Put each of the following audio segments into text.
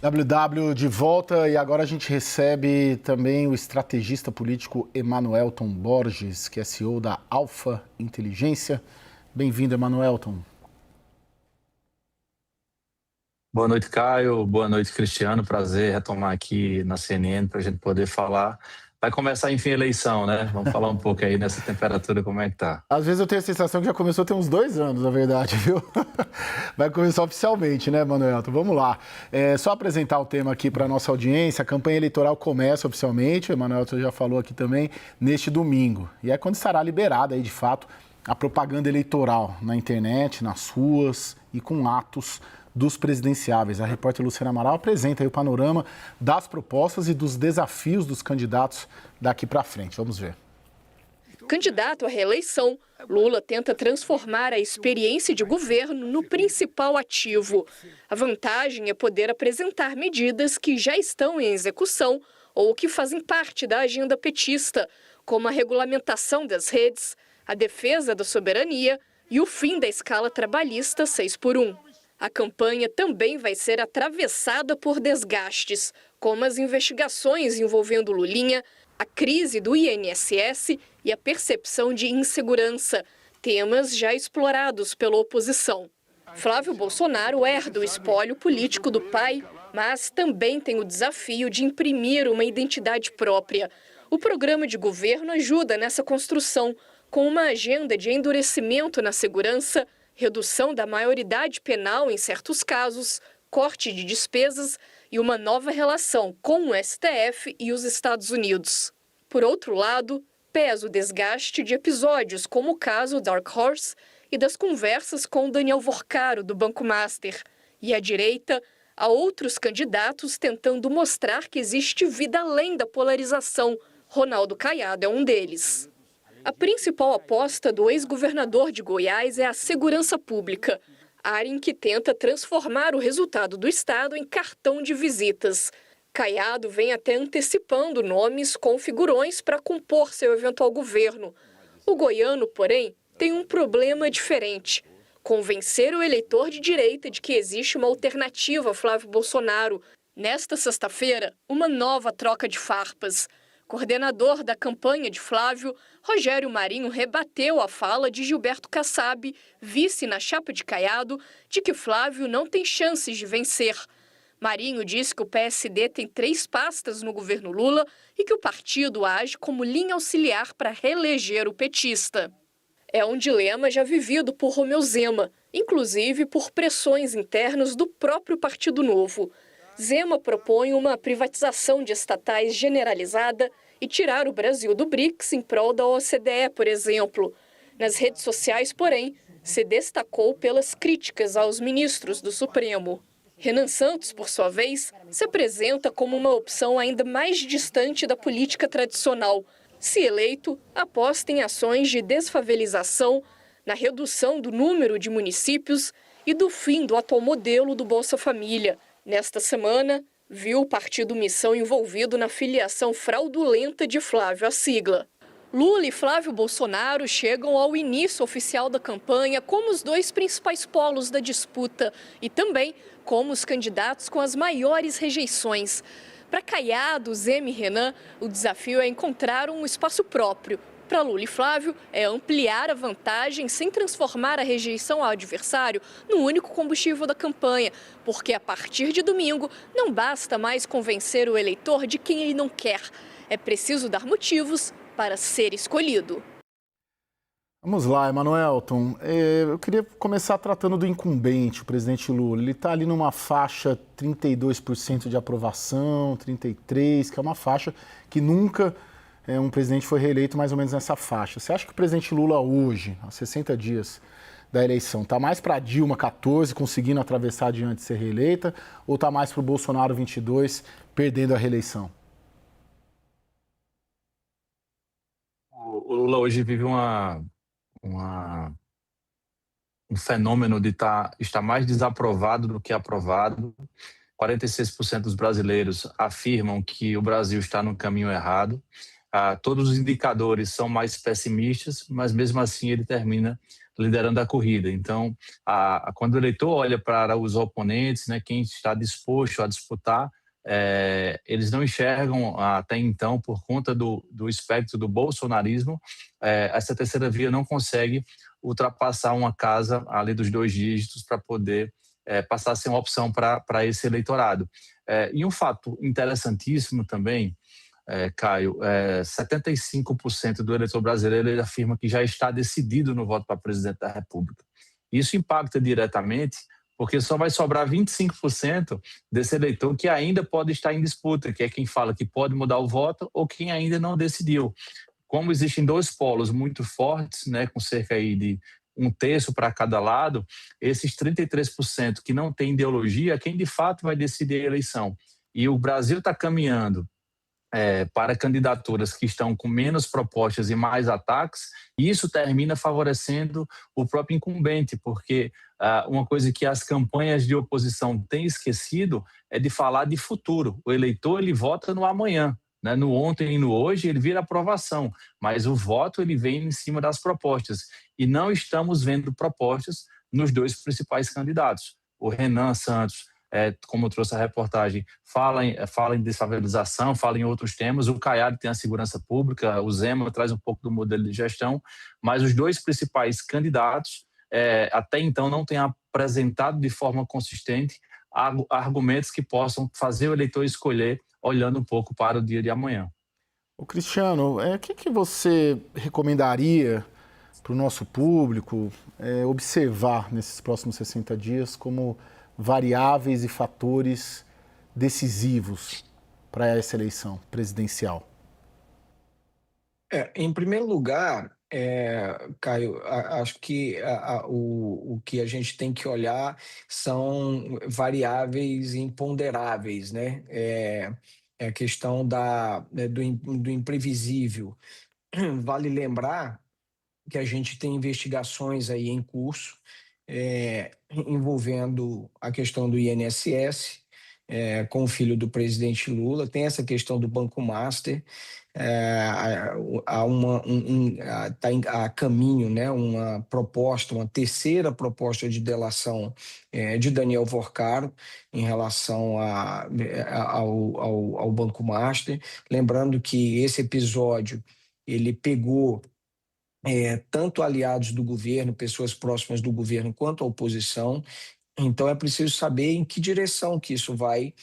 WW de volta e agora a gente recebe também o estrategista político Emanuelton Borges, que é CEO da Alfa Inteligência. Bem-vindo, Emanuelton. Boa noite, Caio. Boa noite, Cristiano. Prazer retomar aqui na CNN para a gente poder falar. Vai começar, enfim, a eleição, né? Vamos falar um pouco aí nessa temperatura, como é que tá? Às vezes eu tenho a sensação que já começou tem uns 2 anos, na verdade, viu? Vai começar oficialmente, né, Emanuelton? Vamos lá. Só apresentar o tema aqui para a nossa audiência. A campanha eleitoral começa oficialmente, o Emanuelton já falou aqui também, neste domingo. E é quando estará liberada aí, de fato, a propaganda eleitoral na internet, nas ruas e com atos dos presidenciáveis. A repórter Luciana Amaral apresenta aí o panorama das propostas e dos desafios dos candidatos daqui para frente. Vamos ver. Candidato à reeleição, Lula tenta transformar a experiência de governo no principal ativo. A vantagem é poder apresentar medidas que já estão em execução ou que fazem parte da agenda petista, como a regulamentação das redes, a defesa da soberania e o fim da escala trabalhista 6x1. A campanha também vai ser atravessada por desgastes, como as investigações envolvendo Lulinha, a crise do INSS e a percepção de insegurança, temas já explorados pela oposição. Flávio Bolsonaro herda o espólio político do pai, mas também tem o desafio de imprimir uma identidade própria. O programa de governo ajuda nessa construção, com uma agenda de endurecimento na segurança, redução da maioridade penal em certos casos, corte de despesas e uma nova relação com o STF e os Estados Unidos. Por outro lado, pesa o desgaste de episódios como o caso Dark Horse e das conversas com Daniel Vorcaro, do Banco Master. E à direita, há outros candidatos tentando mostrar que existe vida além da polarização. Ronaldo Caiado é um deles. A principal aposta do ex-governador de Goiás é a segurança pública, área em que tenta transformar o resultado do Estado em cartão de visitas. Caiado vem até antecipando nomes com figurões para compor seu eventual governo. O goiano, porém, tem um problema diferente: convencer o eleitor de direita de que existe uma alternativa a Flávio Bolsonaro. Nesta sexta-feira, uma nova troca de farpas. Coordenador da campanha de Flávio, Rogério Marinho rebateu a fala de Gilberto Kassab, vice na chapa de Caiado, de que Flávio não tem chances de vencer. Marinho disse que o PSD tem 3 pastas no governo Lula e que o partido age como linha auxiliar para reeleger o petista. É um dilema já vivido por Romeu Zema, inclusive por pressões internas do próprio Partido Novo. Zema propõe uma privatização de estatais generalizada e tirar o Brasil do BRICS em prol da OCDE, por exemplo. Nas redes sociais, porém, se destacou pelas críticas aos ministros do Supremo. Renan Santos, por sua vez, se apresenta como uma opção ainda mais distante da política tradicional. Se eleito, aposta em ações de desfavelização, na redução do número de municípios e do fim do atual modelo do Bolsa Família. Nesta semana, viu o Partido Missão envolvido na filiação fraudulenta de Flávio à sigla. Lula e Flávio Bolsonaro chegam ao início oficial da campanha como os 2 principais polos da disputa e também como os candidatos com as maiores rejeições. Para Caiado, Zema e Renan, o desafio é encontrar um espaço próprio. Para Lula e Flávio, é ampliar a vantagem sem transformar a rejeição ao adversário no único combustível da campanha, porque a partir de domingo não basta mais convencer o eleitor de quem ele não quer. É preciso dar motivos para ser escolhido. Vamos lá, Emanuelton. Eu queria começar tratando do incumbente, o presidente Lula. Ele está ali numa faixa 32% de aprovação, 33%, que é uma faixa que nunca um presidente foi reeleito mais ou menos nessa faixa. Você acha que o presidente Lula hoje, há 60 dias da eleição, está mais para Dilma 14, conseguindo atravessar adiante e ser reeleita, ou está mais para o Bolsonaro 22, perdendo a reeleição? O Lula hoje vive um fenômeno de estar mais desaprovado do que aprovado. 46% dos brasileiros afirmam que o Brasil está no caminho errado. todos os indicadores são mais pessimistas, mas mesmo assim ele termina liderando a corrida. Então, quando o eleitor olha para os oponentes, né, quem está disposto a disputar, eles não enxergam até então, por conta do espectro do bolsonarismo, essa terceira via não consegue ultrapassar uma casa ali dos 2 dígitos para poder passar a ser uma opção para esse eleitorado. E um fato interessantíssimo também, Caio, 75% do eleitor brasileiro ele afirma que já está decidido no voto para presidente da República. Isso impacta diretamente, porque só vai sobrar 25% desse eleitor que ainda pode estar em disputa, que é quem fala que pode mudar o voto ou quem ainda não decidiu. Como existem 2 polos muito fortes, né, com cerca aí de 1/3 para cada lado, esses 33% que não têm ideologia é quem de fato vai decidir a eleição. E o Brasil está caminhando para candidaturas que estão com menos propostas e mais ataques, e isso termina favorecendo o próprio incumbente, porque uma coisa que as campanhas de oposição têm esquecido é de falar de futuro. O eleitor ele vota no amanhã, né? No ontem e no hoje ele vira aprovação, mas o voto ele vem em cima das propostas, e não estamos vendo propostas nos 2 principais candidatos. O Renan Santos, como eu trouxe a reportagem, fala em desfavelização, fala em outros temas. O Caiado tem a segurança pública, o Zema traz um pouco do modelo de gestão, mas os 2 principais candidatos até então não têm apresentado de forma consistente argumentos que possam fazer o eleitor escolher olhando um pouco para o dia de amanhã. O Cristiano, o que você recomendaria para o nosso público observar nesses próximos 60 dias como variáveis e fatores decisivos para essa eleição presidencial? Em primeiro lugar, Caio, acho que o que a gente tem que olhar são variáveis imponderáveis, né? É a questão do imprevisível. Vale lembrar que a gente tem investigações aí em curso envolvendo a questão do INSS, com o filho do presidente Lula, tem essa questão do Banco Master, está a caminho, né, uma terceira proposta de delação de Daniel Vorcaro em relação ao Banco Master. Lembrando que esse episódio ele pegou tanto aliados do governo, pessoas próximas do governo, quanto a oposição. Então é preciso saber em que direção que isso vai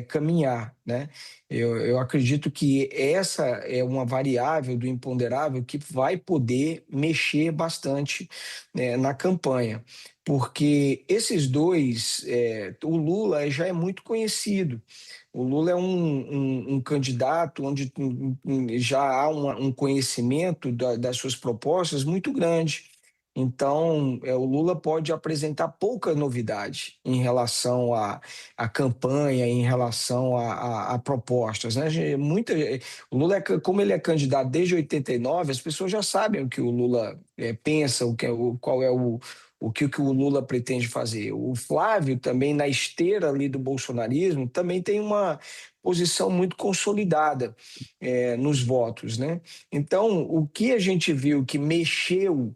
caminhar, né? Eu acredito que essa é uma variável do imponderável que vai poder mexer bastante na campanha, porque esses 2, o Lula já é muito conhecido. O Lula é um candidato onde já há um conhecimento das suas propostas muito grande. Então, o Lula pode apresentar pouca novidade em relação à campanha, em relação a propostas, né? O Lula, como ele é candidato desde 89, as pessoas já sabem o que o Lula pensa, qual é o que o Lula pretende fazer. O Flávio também, na esteira ali do bolsonarismo, também tem uma posição muito consolidada nos votos, né? Então, o que a gente viu que mexeu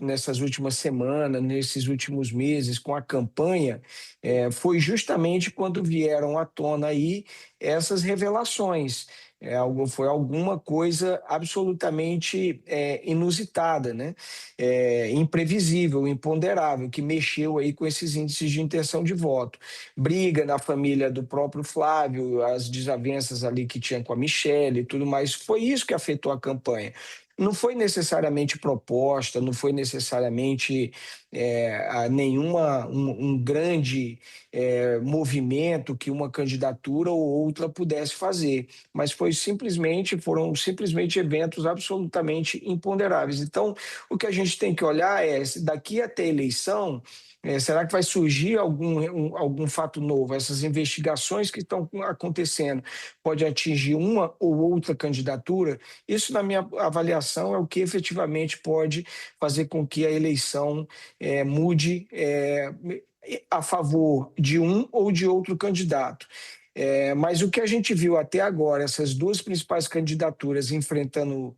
nessas últimas semanas, nesses últimos meses com a campanha, foi justamente quando vieram à tona aí essas revelações. Foi alguma coisa absolutamente inusitada, né? Imprevisível, imponderável, que mexeu aí com esses índices de intenção de voto. Briga na família do próprio Flávio, as desavenças ali que tinha com a Michelle e tudo mais. Foi isso que afetou a campanha. Não foi necessariamente proposta, não foi necessariamente um grande movimento que uma candidatura ou outra pudesse fazer, mas foram simplesmente eventos absolutamente imponderáveis. Então, o que a gente tem que olhar é, daqui até a eleição, será que vai surgir algum fato novo? Essas investigações que estão acontecendo pode atingir uma ou outra candidatura? Isso, na minha avaliação, é o que efetivamente pode fazer com que a eleição mude a favor de um ou de outro candidato. Mas o que a gente viu até agora, essas duas principais candidaturas enfrentando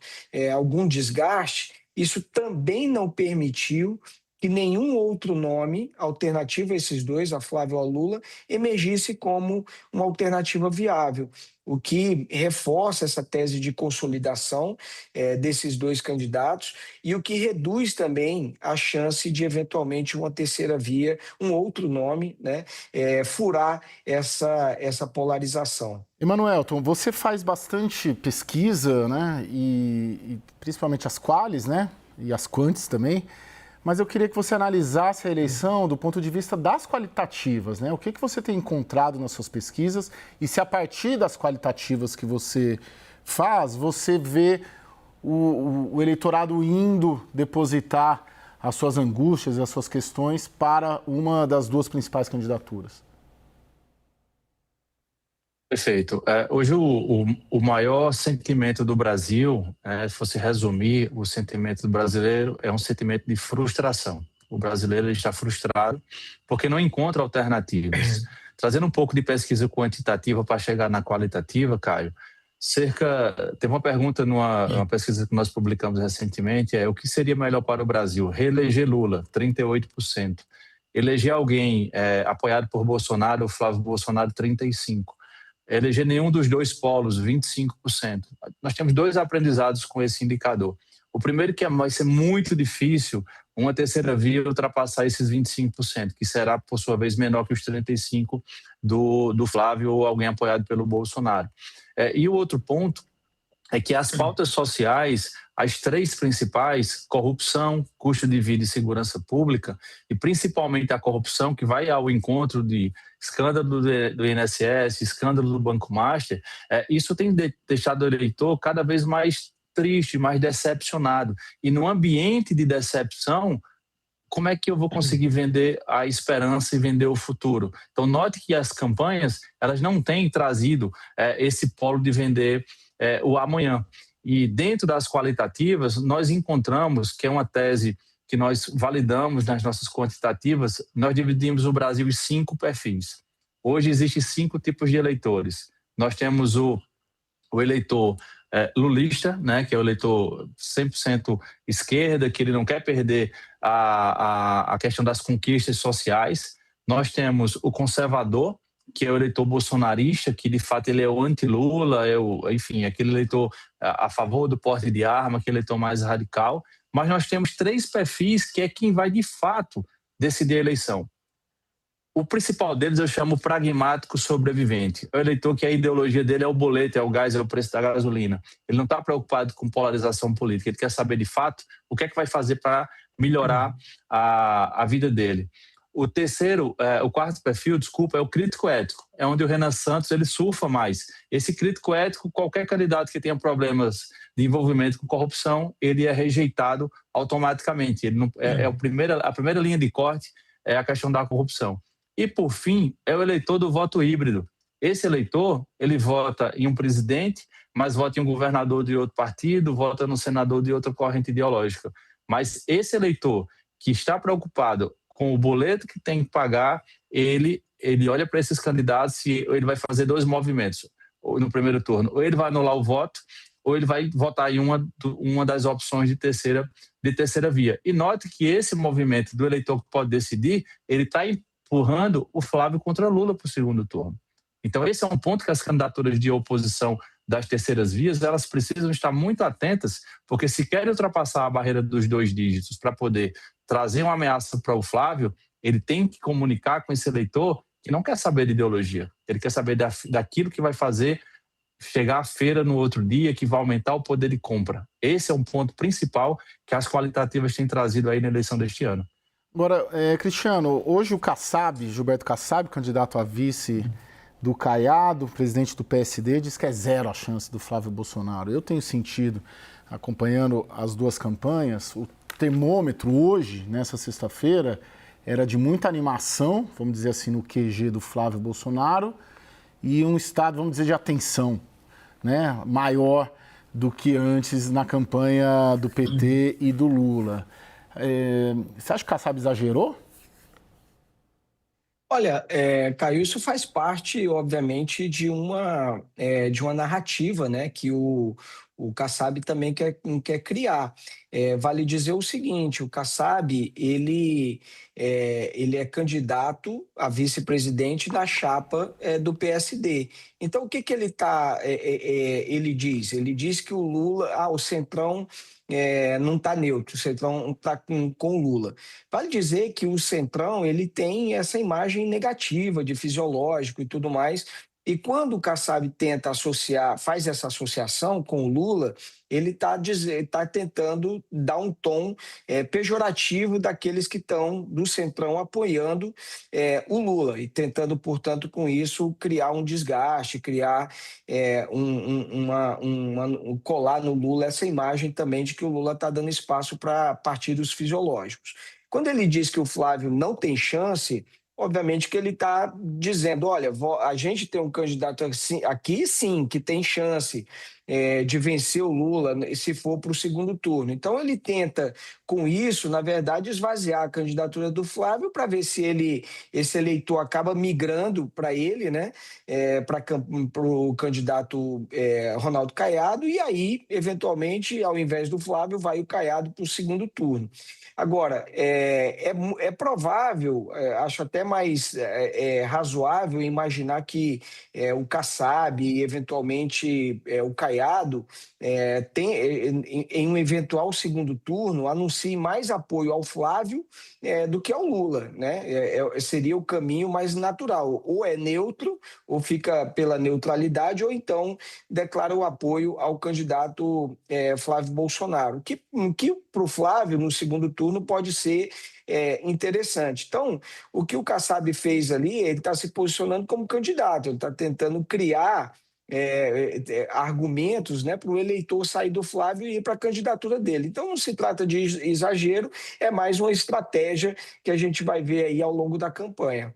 algum desgaste, isso também não permitiu que nenhum outro nome alternativo a esses dois, a Flávio ou a Lula, emergisse como uma alternativa viável, o que reforça essa tese de consolidação desses dois candidatos e o que reduz também a chance de, eventualmente, uma terceira via, um outro nome, né, furar essa polarização. Emanuelton, você faz bastante pesquisa, né, e principalmente as qualis, né, e as quantis também. Mas eu queria que você analisasse a eleição do ponto de vista das qualitativas, né? O que você tem encontrado nas suas pesquisas e se a partir das qualitativas que você faz, você vê o eleitorado indo depositar as suas angústias e as suas questões para uma das duas principais candidaturas. Perfeito. Hoje o maior sentimento do Brasil, se fosse resumir o sentimento do brasileiro, é um sentimento de frustração. O brasileiro está frustrado porque não encontra alternativas. Trazendo um pouco de pesquisa quantitativa para chegar na qualitativa, Caio, teve uma pergunta numa pesquisa que nós publicamos recentemente, o que seria melhor para o Brasil? Reeleger Lula, 38%. Eleger alguém apoiado por Bolsonaro, o Flávio Bolsonaro, 35%. Eleger nenhum dos dois polos, 25%. Nós temos dois aprendizados com esse indicador. O primeiro que vai ser muito difícil uma terceira via ultrapassar esses 25%, que será, por sua vez, menor que os 35% do Flávio ou alguém apoiado pelo Bolsonaro. E o outro ponto é que as pautas sociais, as três principais, corrupção, custo de vida e segurança pública, e principalmente a corrupção, que vai ao encontro de escândalo do INSS, escândalo do Banco Master, isso tem deixado o eleitor cada vez mais triste, mais decepcionado. E no ambiente de decepção, como é que eu vou conseguir vender a esperança e vender o futuro? Então, note que as campanhas, elas não têm trazido esse polo de vender o amanhã. E dentro das qualitativas, nós encontramos, que é uma tese que nós validamos nas nossas quantitativas, nós dividimos o Brasil em 5 perfis. Hoje existem 5 tipos de eleitores. Nós temos o eleitor lulista, né, que é o eleitor 100% esquerda, que ele não quer perder a questão das conquistas sociais. Nós temos o conservador, que é o eleitor bolsonarista, que de fato ele é o anti-Lula, enfim, aquele eleitor a favor do porte de arma, aquele eleitor mais radical. Mas nós temos 3 perfis que é quem vai de fato decidir a eleição. O principal deles eu chamo pragmático sobrevivente. É o eleitor que a ideologia dele é o boleto, é o gás, é o preço da gasolina. Ele não está preocupado com polarização política, ele quer saber de fato o que é que vai fazer para melhorar a vida dele. O quarto perfil, é o crítico ético. É onde o Renan Santos ele surfa mais. Esse crítico ético, qualquer candidato que tenha problemas de envolvimento com corrupção, ele é rejeitado automaticamente. Ele não, a primeira linha de corte é a questão da corrupção. E, por fim, é o eleitor do voto híbrido. Esse eleitor, ele vota em um presidente, mas vota em um governador de outro partido, vota no senador de outra corrente ideológica. Mas esse eleitor que está preocupado com o boleto que tem que pagar, ele olha para esses candidatos e ele vai fazer 2 movimentos no primeiro turno. Ou ele vai anular o voto, ou ele vai votar em uma das opções de terceira via. E note que esse movimento do eleitor que pode decidir, ele está empurrando o Flávio contra Lula para o segundo turno. Então, esse é um ponto que as candidaturas de oposição das terceiras vias, elas precisam estar muito atentas, porque se querem ultrapassar a barreira dos 2 dígitos para poder trazer uma ameaça para o Flávio, ele tem que comunicar com esse eleitor que não quer saber de ideologia, ele quer saber daquilo que vai fazer chegar à feira no outro dia, que vai aumentar o poder de compra. Esse é um ponto principal que as qualitativas têm trazido aí na eleição deste ano. Agora, Cristiano, hoje o Kassab, Gilberto Kassab, candidato a vice do Caiado, presidente do PSD, diz que é 0 a chance do Flávio Bolsonaro. Eu tenho sentido, acompanhando as duas campanhas, o termômetro hoje, nessa sexta-feira, era de muita animação, vamos dizer assim, no QG do Flávio Bolsonaro, e um estado, vamos dizer, de atenção, né, maior do que antes na campanha do PT e do Lula. Você acha que o Kassab exagerou? Olha, Caio, isso faz parte, obviamente, de uma narrativa, né, que o Kassab também quer criar. Vale dizer o seguinte: o Kassab ele é candidato a vice-presidente da chapa do PSD. Então, o que que ele diz? Ele diz que o Lula, o Centrão não está neutro, o Centrão está com o Lula. Vale dizer que o Centrão ele tem essa imagem negativa de fisiológico e tudo mais. E quando o Kassab tenta faz essa associação com o Lula, ele está tentando dar um tom pejorativo daqueles que estão do Centrão apoiando o Lula e tentando, portanto, com isso, criar um desgaste, criar colar no Lula essa imagem também de que o Lula está dando espaço para partidos fisiológicos. Quando ele diz que o Flávio não tem chance, obviamente que ele está dizendo, olha, a gente tem um candidato aqui, sim, que tem chance de vencer o Lula se for para o segundo turno. Então ele tenta, com isso, na verdade, esvaziar a candidatura do Flávio para ver se esse eleitor acaba migrando para ele, né, para o candidato Ronaldo Caiado, e aí, eventualmente, ao invés do Flávio, vai o Caiado para o segundo turno. Agora, é provável, acho até mais razoável imaginar que o Kassab e, eventualmente, o Caiado, em um eventual segundo turno, anuncie mais apoio ao Flávio do que ao Lula, né? Seria o caminho mais natural. Ou é neutro, ou fica pela neutralidade, ou então declara o apoio ao candidato Flávio Bolsonaro, que para o Flávio, no segundo turno, pode ser interessante. Então, o que o Kassab fez ali, ele está se posicionando como candidato, ele está tentando criar argumentos, né, para o eleitor sair do Flávio e ir para a candidatura dele. Então, não se trata de exagero, é mais uma estratégia que a gente vai ver aí ao longo da campanha.